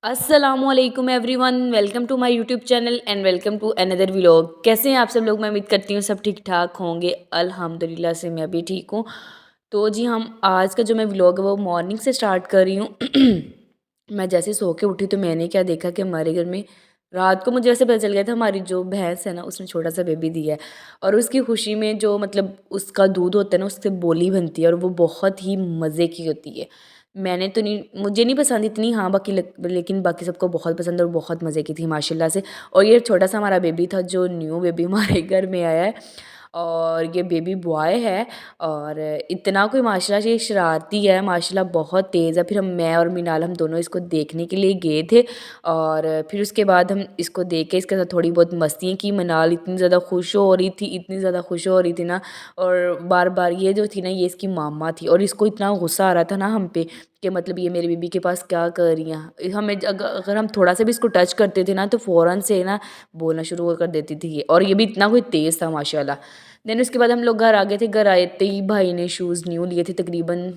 Aslam everyone, welcome to my YouTube channel and welcome to another vlog. कैसे हैं आप सब लोग? मैं उम्मीद करती हूँ सब ठीक ठाक होंगे। अल्हम्दुलिल्लाह से मैं भी ठीक हूँ। तो जी हम आज का जो मैं व्लॉग है वो मॉर्निंग से स्टार्ट कर रही हूँ। मैं जैसे सो के उठी तो मैंने क्या देखा कि हमारे घर में रात को मुझे ऐसे पता चल गया था हमारी जो भैंस है ना उसने छोटा सा बेबी दिया है। और उसकी खुशी में जो मतलब उसका दूध होता है ना उससे बोली बनती है और वो बहुत ही मज़े की होती है। मैंने तो नहीं, मुझे नहीं पसंद इतनी, हाँ बाकी लेकिन बाकी सबको बहुत पसंद और बहुत मज़े की थी माशाल्लाह से। और ये छोटा सा हमारा बेबी था जो न्यू बेबी हमारे घर में आया है और ये बेबी बॉय है। और इतना कोई माशाल्लाह से शरारती है, माशाल्लाह बहुत तेज़ है। फिर मैं और मिनाल हम दोनों इसको देखने के लिए गए थे और फिर उसके बाद हम इसको देख के इसके साथ थोड़ी बहुत मस्तियाँ की। मिनाल इतनी ज़्यादा खुश हो रही थी, इतनी ज़्यादा खुश हो रही थी ना। और बार बार ये जो थी ना ये इसकी मामा थी और इसको इतना गुस्सा आ रहा था ना हम पे कि मतलब ये मेरे बेबी के पास क्या कर रही हैं। हमें अगर हम थोड़ा सा भी इसको टच करते थे ना तो फ़ौरन से ना बोलना शुरू कर देती थी ये। और ये भी इतना कोई तेज़ था माशाल्लाह। देन उसके बाद हम लोग घर आ गए थे। घर आते ही भाई ने शूज़ न्यू लिए थे। तकरीबन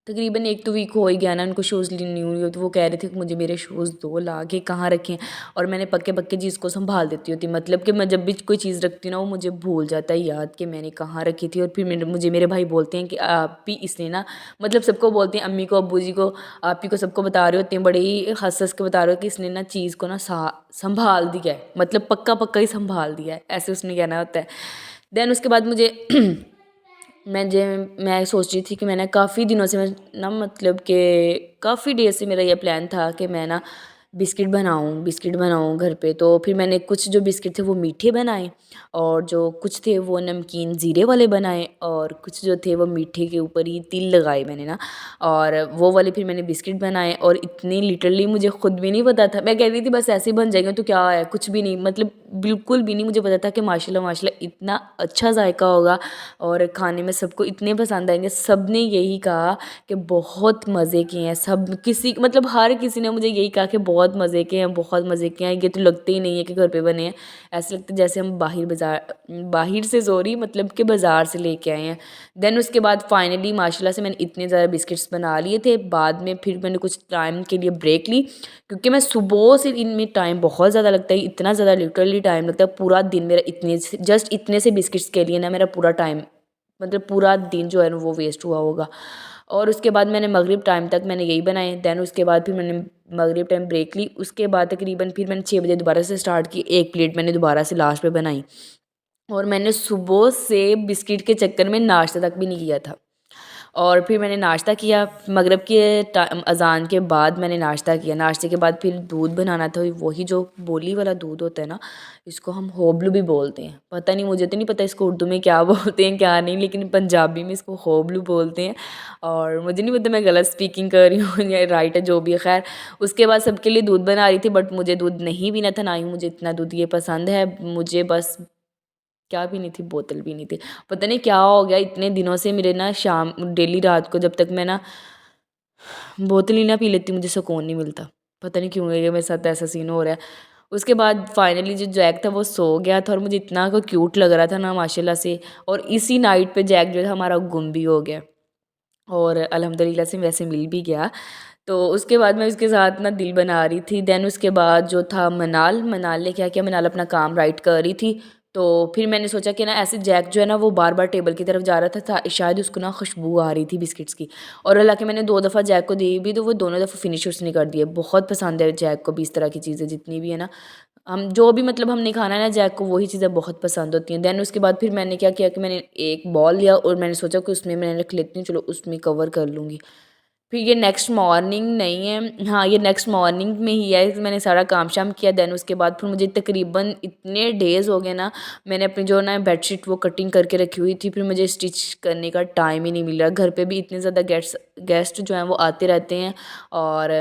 तकरीबन एक तो वीक हो ही गया ना उनको शूज़ न्यू लिए। तो वो कह रहे थे कि मुझे मेरे शूज़ दो, ला के कहाँ रखें। और मैंने पक्के पक्के चीज़ को संभाल देती होती, मतलब कि मैं जब भी कोई चीज़ रखती हूँ ना वो मुझे भूल जाता है याद कि मैंने कहाँ रखी थी। और फिर मुझे मेरे भाई बोलते हैं कि आप ही इसने ना, मतलब सबको बोलते हैं, अम्मी को, अब्बू जी को, आप ही को, सबको बता रहे होते हैं, बड़े ही हंस हंस के बता रहे हो कि इसने ना चीज़ को ना संभाल दिया है, मतलब पक्का पक्का ही संभाल दिया है, ऐसे उसने कहना होता है। देन उसके बाद मुझे मैं सोच रही थी कि मैंने काफ़ी दिनों से मैं ना, मतलब कि काफ़ी डेज से मेरा ये प्लान था कि मैं ना बिस्किट बनाऊँ घर पे। तो फिर मैंने कुछ जो बिस्किट थे वो मीठे बनाए और जो कुछ थे वो नमकीन ज़ीरे वाले बनाए और कुछ जो थे वो मीठे के ऊपर ही तिल लगाए मैंने ना। और वो वाले फिर मैंने बिस्किट बनाए और इतनी लिटरली मुझे खुद भी नहीं पता था। मैं कह रही थी बस ऐसे ही बन जाएंगे तो क्या है, कुछ भी नहीं, मतलब बिल्कुल भी नहीं मुझे पता था कि माशाल्लाह माशाल्लाह इतना अच्छा जायका होगा और खाने में सबको इतने पसंद आएंगे। सब ने यही कहा कि बहुत मज़े के हैं। सब किसी, मतलब हर किसी ने मुझे यही कहा कि बहुत मज़े के हैं, बहुत मज़े के हैं। ये तो लगते ही नहीं है कि घर पे बने हैं, ऐसे लगता है जैसे हम बाहर से सॉरी, मतलब कि बाज़ार से लेके आए हैं। देन उसके बाद फाइनली माशाल्लाह से मैंने इतने ज़्यादा बिस्किट्स बना लिए थे। बाद में फिर मैंने कुछ टाइम के लिए ब्रेक ली क्योंकि मैं सुबह से इनमें टाइम बहुत ज़्यादा लगता है, इतना ज़्यादा लिटरली टाइम लगता है। पूरा दिन मेरा जस्ट इतने से बिस्किट्स के लिए ना मेरा पूरा टाइम, मतलब पूरा दिन जो है ना वो वेस्ट हुआ होगा। और उसके बाद मैंने मगरिब टाइम तक मैंने यही बनाए। दैन उसके बाद फिर मैंने मगरिब टाइम ब्रेक ली। उसके बाद तकरीबन फिर मैंने 6 बजे दोबारा से स्टार्ट की। एक प्लेट मैंने दोबारा से लास्ट पे बनाई और मैंने सुबह से बिस्किट के चक्कर में नाश्ता तक भी नहीं किया था। और फिर मैंने नाश्ता किया मगरिब के अज़ान के बाद मैंने नाश्ता किया। नाश्ते के बाद फिर दूध बनाना था, वही जो बोली वाला दूध होता है ना, इसको हम होबलू भी बोलते हैं। पता नहीं, मुझे तो नहीं पता इसको उर्दू में क्या बोलते हैं क्या नहीं, लेकिन पंजाबी में इसको होबलू बोलते हैं। और मुझे नहीं पता मैं गलत स्पीकिंग कर रही हूँ या राइट है, जो भी है खैर। उसके बाद सबके लिए दूध बना रही थी बट मुझे दूध नहीं पीना था, ना ही मुझे इतना दूध ये पसंद है। मुझे बस क्या भी नहीं थी, बोतल भी नहीं थी। पता नहीं क्या हो गया, इतने दिनों से मेरे ना शाम डेली रात को जब तक मैं ना बोतल ही ना पी लेती मुझे सुकून नहीं मिलता। पता नहीं क्यों है ये मेरे साथ ऐसा सीन हो रहा है। उसके बाद फाइनली जो जैक था वो सो गया था और मुझे इतना को क्यूट लग रहा था ना माशाल्लाह से। और इसी नाइट पे जैक जो था हमारा गुम भी हो गया और अल्हम्दुलिल्लाह से वैसे मिल भी गया। तो उसके बाद मैं उसके साथ ना दिल बना रही थी। देन उसके बाद जो था मनाल मनाल ने क्या किया, मनाल अपना काम राइट कर रही थी। तो फिर मैंने सोचा कि ना ऐसे जैक जो है ना वो बार बार टेबल की तरफ जा रहा था शायद उसको ना खुशबू आ रही थी बिस्किट्स की। और हालांकि मैंने 2 दफ़ा जैक को दी भी तो वो दोनों दफ़ा फिनिश उसने कर दिए। बहुत पसंद है जैक को भी इस तरह की चीज़ें जितनी भी है ना, हम जो भी मतलब हमने खाना है ना जैक को वही चीज़ें बहुत पसंद होती हैं। देन उसके बाद फिर मैंने क्या किया कि मैंने एक बॉल लिया और मैंने सोचा कि उसमें मैं रख लेती हूँ, चलो उसमें कवर कर लूँगी। फिर ये नेक्स्ट मॉर्निंग नहीं है, हाँ ये नेक्स्ट मॉर्निंग में ही है। मैंने सारा काम शाम किया। देन उसके बाद फिर मुझे तकरीबन इतने डेज़ हो गए ना, मैंने अपनी जो ना बेडशीट वो कटिंग करके रखी हुई थी, फिर मुझे स्टिच करने का टाइम ही नहीं मिल रहा। घर पे भी इतने ज़्यादा गेस्ट जो हैं वो आते रहते हैं और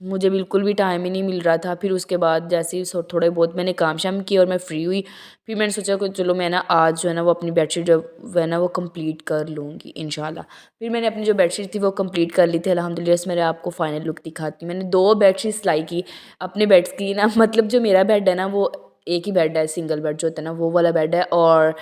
मुझे बिल्कुल भी टाइम ही नहीं मिल रहा था। फिर उसके बाद जैसे ही थोड़े बहुत मैंने काम शाम किए और मैं फ्री हुई, फिर मैंने सोचा कि चलो मैं ना आज जो है ना वो अपनी बेडशीट जो है ना वो कंप्लीट कर लूँगी इंशाल्लाह। फिर मैंने अपनी जो बेडशीट थी वो कंप्लीट कर ली थी अल्हम्दुलिल्लाह से। मेरे आपको फाइनल लुक दिखाती हूँ। मैंने 2 बेडशीट सिलाई की अपने बेड्स की ना, मतलब जो मेरा बेड है ना वो एक ही बेड है, सिंगल बेड जो होता है ना वो वाला बेड है। और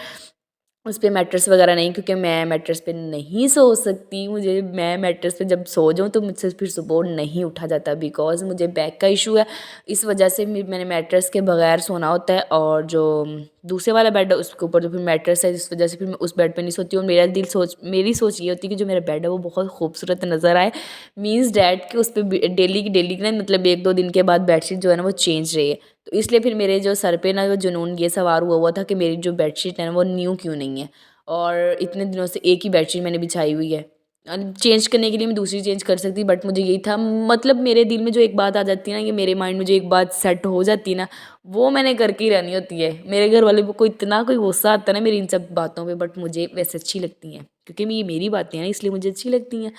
उस पे मैट्रेस वगैरह नहीं, क्योंकि मैं मैट्रेस पे नहीं सो सकती। मैं मैट्रेस पे जब सो जाऊँ तो मुझसे फिर सुबह नहीं उठा जाता, बिकॉज़ मुझे बैक का इशू है। इस वजह से मैंने मैट्रेस के बगैर सोना होता है, और जो दूसरे वाला बेड है उसके ऊपर जो फिर मैट्रेस है, इस वजह से फिर मैं उस बेड पे नहीं सोती हूँ। मेरी सोच ये होती है कि जो मेरा बेड है वो बहुत खूबसूरत नज़र आए, मीन्स डैट कि उस पे डेली की ना, मतलब 1-2 दिन के बाद बेडशीट जो है ना वो चेंज रही है। तो इसलिए फिर मेरे जो सर पे ना वो जुनून ये सवार हुआ हुआ था कि मेरी जो बेडशीट है ना वो न्यू क्यों नहीं है, और इतने दिनों से एक ही बेडशीट मैंने बिछाई हुई है। चेंज करने के लिए मैं दूसरी चेंज कर सकती, बट मुझे यही था, मतलब मेरे दिल में जो एक बात आ जाती है ना, कि मेरे माइंड में जो एक बात सेट हो जाती है ना, वो मैंने करके ही रहनी होती है। मेरे घर वाले को इतना कोई गुस्सा आता है ना मेरी इन सब बातों पे, बट मुझे वैसे अच्छी लगती हैं, क्योंकि ये मेरी बातें हैं ना, इसलिए मुझे अच्छी लगती हैं।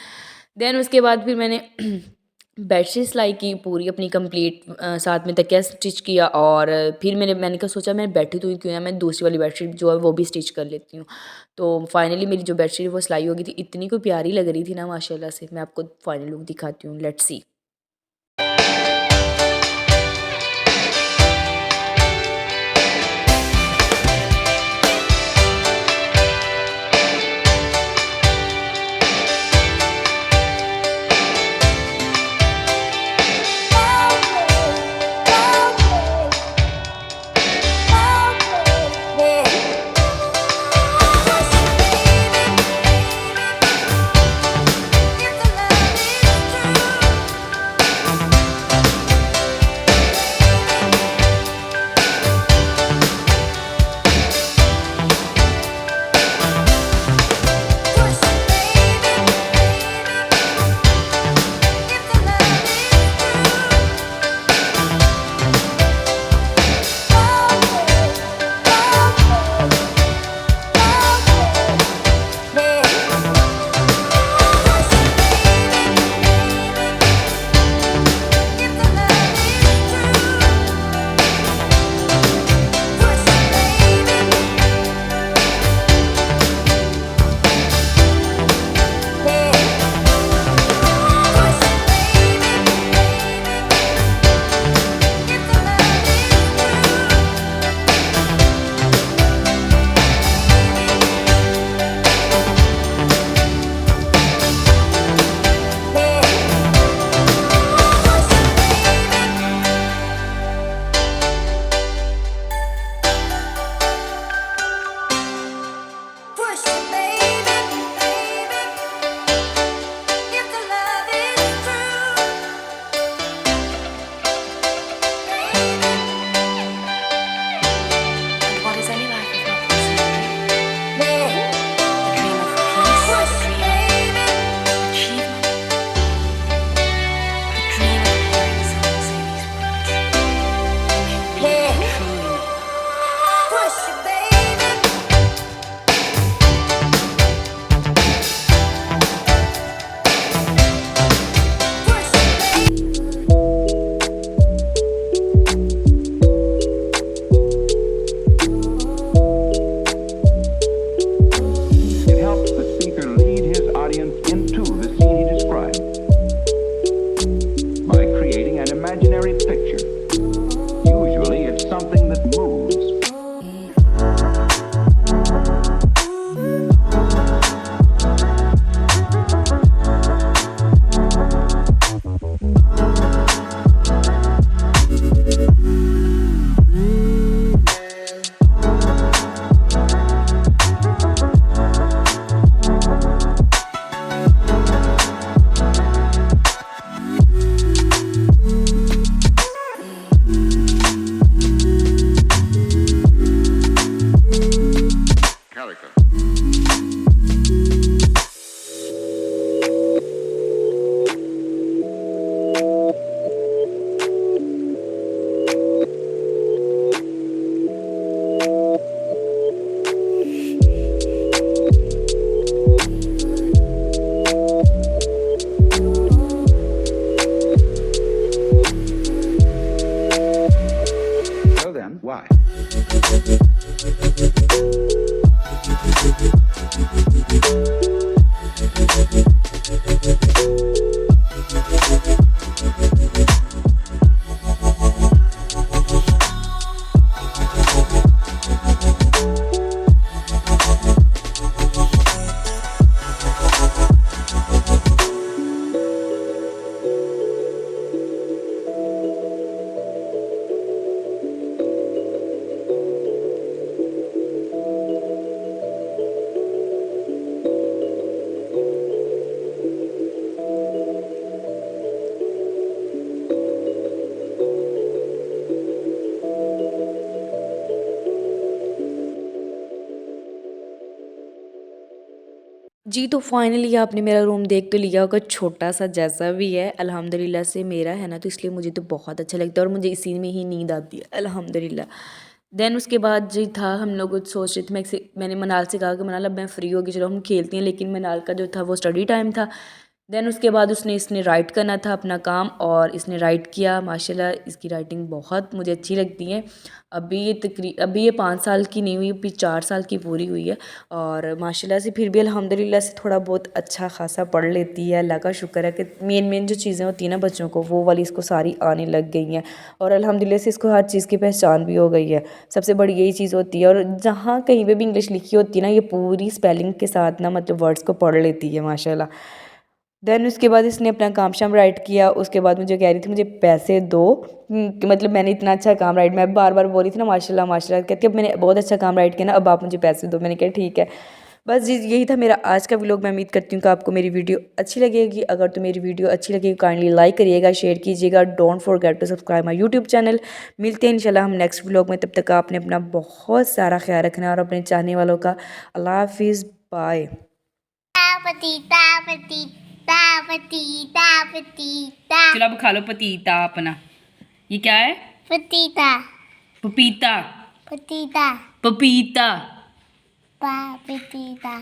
देन उसके बाद फिर मैंने बेडशीट सिलाई की पूरी अपनी कंप्लीट, साथ में तकिया स्टिच किया, और फिर मैंने कहा सोचा मैं बैठी तो हुई क्यों है, मैं दूसरी वाली बेडशीट जो है वो भी स्टिच कर लेती हूँ। तो फाइनली मेरी जो बेडशीट है वो सिलाई हो गई थी, इतनी कोई प्यारी लग रही थी ना माशाल्लाह से। मैं आपको फाइनल लुक दिखाती हूँ, let's see. It helps the speaker lead his audience into the scene he describes by creating an imaginary picture. Usually, it's something that moves. So then, why? जी, तो फाइनली आपने मेरा रूम देख तो लिया होगा, छोटा सा जैसा भी है अल्हम्दुलिल्लाह से मेरा है ना, तो इसलिए मुझे तो बहुत अच्छा लगता है और मुझे इसी में ही नींद आती है अल्हम्दुलिल्लाह। देन उसके बाद जी था, हम लोग कुछ सोच रहे थे, मैंने मनाल से कहा कि मनाल अब मैं फ़्री होगी, चलो हम खेलते हैं, लेकिन मनाल का जो था वो स्टडी टाइम था। देन उसके बाद इसने राइट करना था अपना काम और इसने राइट किया। माशाल्लाह इसकी राइटिंग बहुत मुझे अच्छी लगती है। अभी ये 5 साल की नहीं हुई, अभी 4 साल की पूरी हुई है और माशाल्लाह से फिर भी अल्हम्दुलिल्लाह से थोड़ा बहुत अच्छा खासा पढ़ लेती है। अल्लाह का शुक्र है कि मेन जो चीज़ें होती हैं ना बच्चों को, वो वाली इसको सारी आने लग गई हैं और अल्हम्दुलिल्लाह से इसको हर चीज़ की पहचान भी हो गई है। सबसे बड़ी यही चीज़ होती है और जहाँ कहीं पे भी इंग्लिश लिखी होती है ना, ये पूरी स्पेलिंग के साथ ना मतलब वर्ड्स को पढ़ लेती है माशाल्लाह। देन उसके बाद इसने अपना काम शाम राइट किया। उसके बाद मुझे कह रही थी मुझे पैसे दो, कि मतलब मैंने इतना अच्छा काम राइट, मैं बार बार बोल रही थी ना माशाल्लाह माशाल्लाह, कहती अब मैंने बहुत अच्छा काम राइट किया ना, अब आप मुझे पैसे दो। मैंने कहा ठीक है। बस जी यही था मेरा आज का व्लॉग। मैं उम्मीद करती हूँ कि आपको मेरी वीडियो अच्छी लगेगी। अगर तो मेरी वीडियो अच्छी लगेगी काइंडली लाइक करिएगा, शेयर कीजिएगा। Don't forget to subscribe my YouTube channel. मिलते हैं इंशाल्लाह हम नेक्स्ट व्लॉग में। तब तक आपने अपना बहुत सारा ख्याल रखना है और अपने चाहने वालों का। अल्लाह हाफिज़, बाय। पतीता पतीता पतीता पतीता। चलो अब खा लो पतीता अपना। ये क्या है? पतीता पपीता। पतीता पपीता। पतीता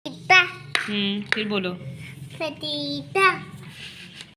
पतीता फिर बोलो। पतीता।